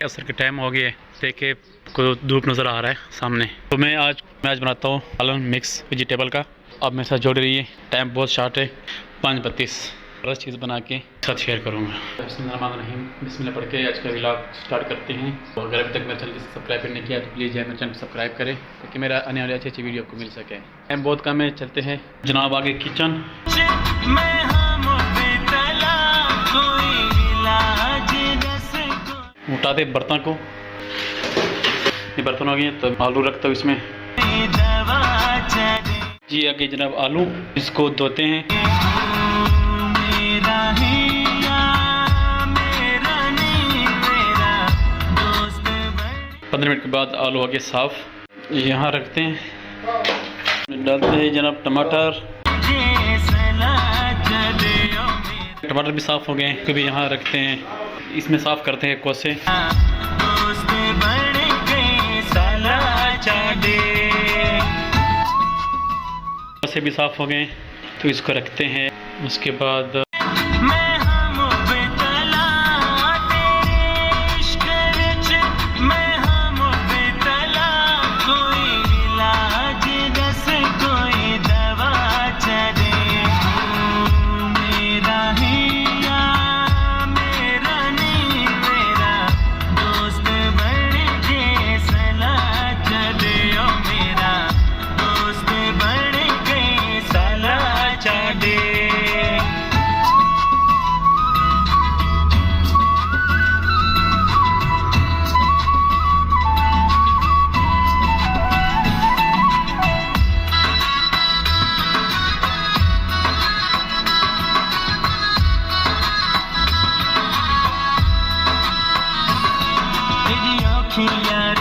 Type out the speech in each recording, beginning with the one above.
असर के टाइम हो गया, देखे को धूप नज़र आ रहा है सामने। तो मैं आज बनाता हूँ सालन मिक्स वेजिटेबल का। अब मेरे साथ जोड़ रही है, टाइम बहुत शार्ट है, 5:32। बस चीज़ बना के साथ शेयर करूँगा। बिस्मिल्लाह पढ़ के आज का व्लॉग स्टार्ट करते हैं। तो अगर अभी तक मेरे चैनल को सब्सक्राइब नहीं किया तो प्लीज़ मेरे चैनल को सब्सक्राइब करें ताकि मेरा आने वाली अच्छी वीडियो आपको मिल सके। टाइम बहुत कम है, चलते हैं जनाब आगे किचन। उठा दे बर्तन को, ये बर्तन हो गए तो आलू रखता हूँ इसमें जी। आगे जनाब आलू, इसको धोते हैं। 15 मिनट के बाद आलू आगे साफ यहाँ रखते हैं। डालते हैं जनाब टमाटर, टमाटर भी साफ हो गए, कभी यहाँ रखते हैं। इसमें साफ करते हैं कोसे, कोसे भी साफ हो गए तो इसको रखते हैं। उसके बाद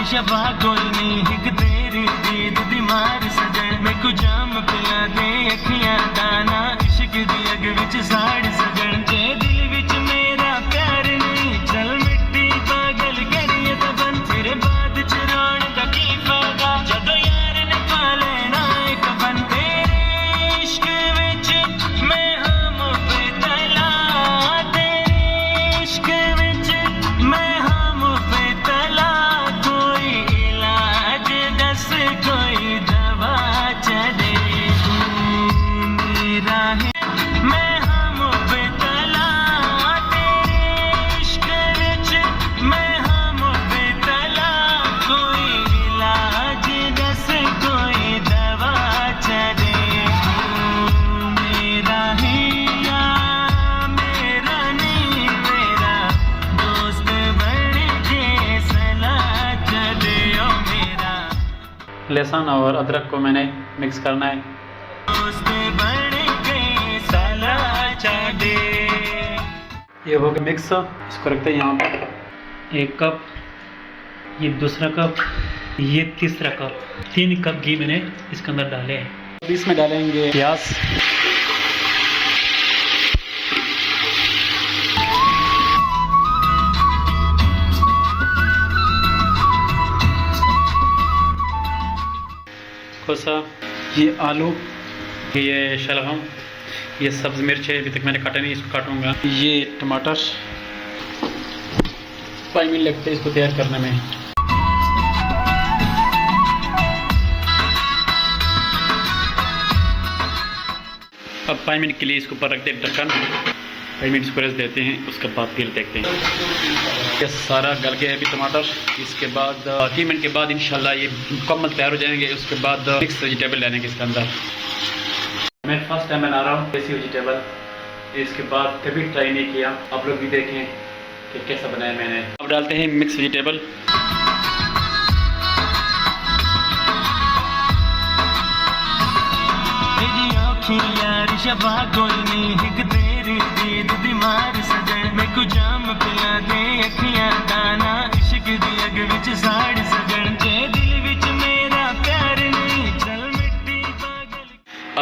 शबा कोई नहीं हिक तेरी दीद दिमार सजन मैं कुछ जाम पिला दे अखियां दाना इश्क दी अग विच साड़ सजन जे दिल विच मेरा प्यार नहीं चल मिट्टी पागल करिए तो बन तेरे बाद चराण दा की फायदा जदों यार ने पा लेना एक बन तेरे इश्क विच मैं हम बेतला तेरे इश्क विच मैं हम बेतला कोई दवा चले मेरा है मैं हम बेतला तेरे इश्क विच मैं हम बेतला कोई इलाज दस कोई दवा चले मेरा है या मेरा नहीं मेरा दोस्त बन के सलाह चले ओ मेरा। लहसुन और अदरक को मैंने मिक्स करना है। ये हो गया मिक्स, इसको रखते हैं यहाँ पर। 1 कप, ये दूसरा कप, ये तीसरा कप, 3 कप घी मैंने इसके अंदर डाले हैं। अब इसमें डालेंगे प्याज, खोसा, ये आलू, ये शलगम, ये सब्ज़ मिर्च है, अभी तक मैंने काटा नहीं, इसको काटूंगा। ये टमाटर, 5 मिनट लगते हैं इसको तैयार करने में। अब 5 मिनट के लिए इसके ऊपर रखते हैं ढक्कन, 5 मिनट इसको रेस्ट देते हैं, उसके बाद फिर देखते हैं। ये सारा गल गया है अभी टमाटर। इसके बाद 3 मिनट के बाद इंशाल्लाह ये मुकम्मल तैयार हो जाएंगे। उसके बाद मिक्स वेजिटेबल डालेंगे इसके अंदर। मैं फर्स्ट टाइम बना रहा हूँ देसी वेजिटेबल, इसके बाद कभी ट्राई नहीं किया, आप लोग भी देखें कि कैसा बनाया मैंने। अब डालते हैं मिक्स वेजिटेबल। शबा कोई नहीं हिक तेरी दीद दिमार सजन मैं कुछ जाम पिला दे अखियां दाना इश्क दी अग विच साड़ सजन जे दिल विच मेरा प्यार नहीं चल मिट्टी पागल।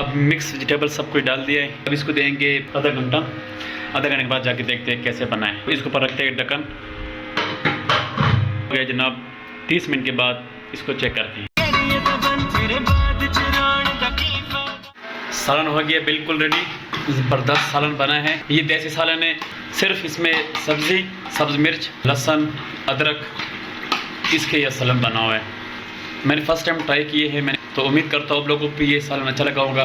अब मिक्स वेजिटेबल सब कुछ डाल दिया है। अब इसको देंगे आधा घंटा के बाद जाके देखते हैं कैसे बना है। इसके ऊपर रखते हैं ढक्कन। हो गया जनाब, 30 मिनट के बाद इसको चेक करते हैं। सालन हो गया बिल्कुल रेडी। ज़बरदस्त सालन बना है। ये देसी सालन है, सिर्फ इसमें सब्ज़ी, सब्ज़ मिर्च, लहसुन, अदरक, इसके यह सालन बना हुआ है। मैंने फर्स्ट टाइम ट्राई किए हैं मैंने, तो उम्मीद करता हूँ आप लोगों को भी ये सालन अच्छा लगा होगा।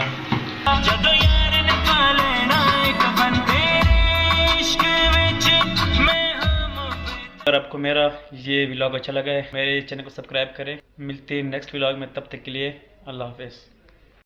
अगर आपको मेरा ये व्लॉग अच्छा लगा है, मेरे चैनल को सब्सक्राइब करें। मिलते हैं नेक्स्ट व्लॉग में, तब तक के लिए अल्लाह हाफ़िज़।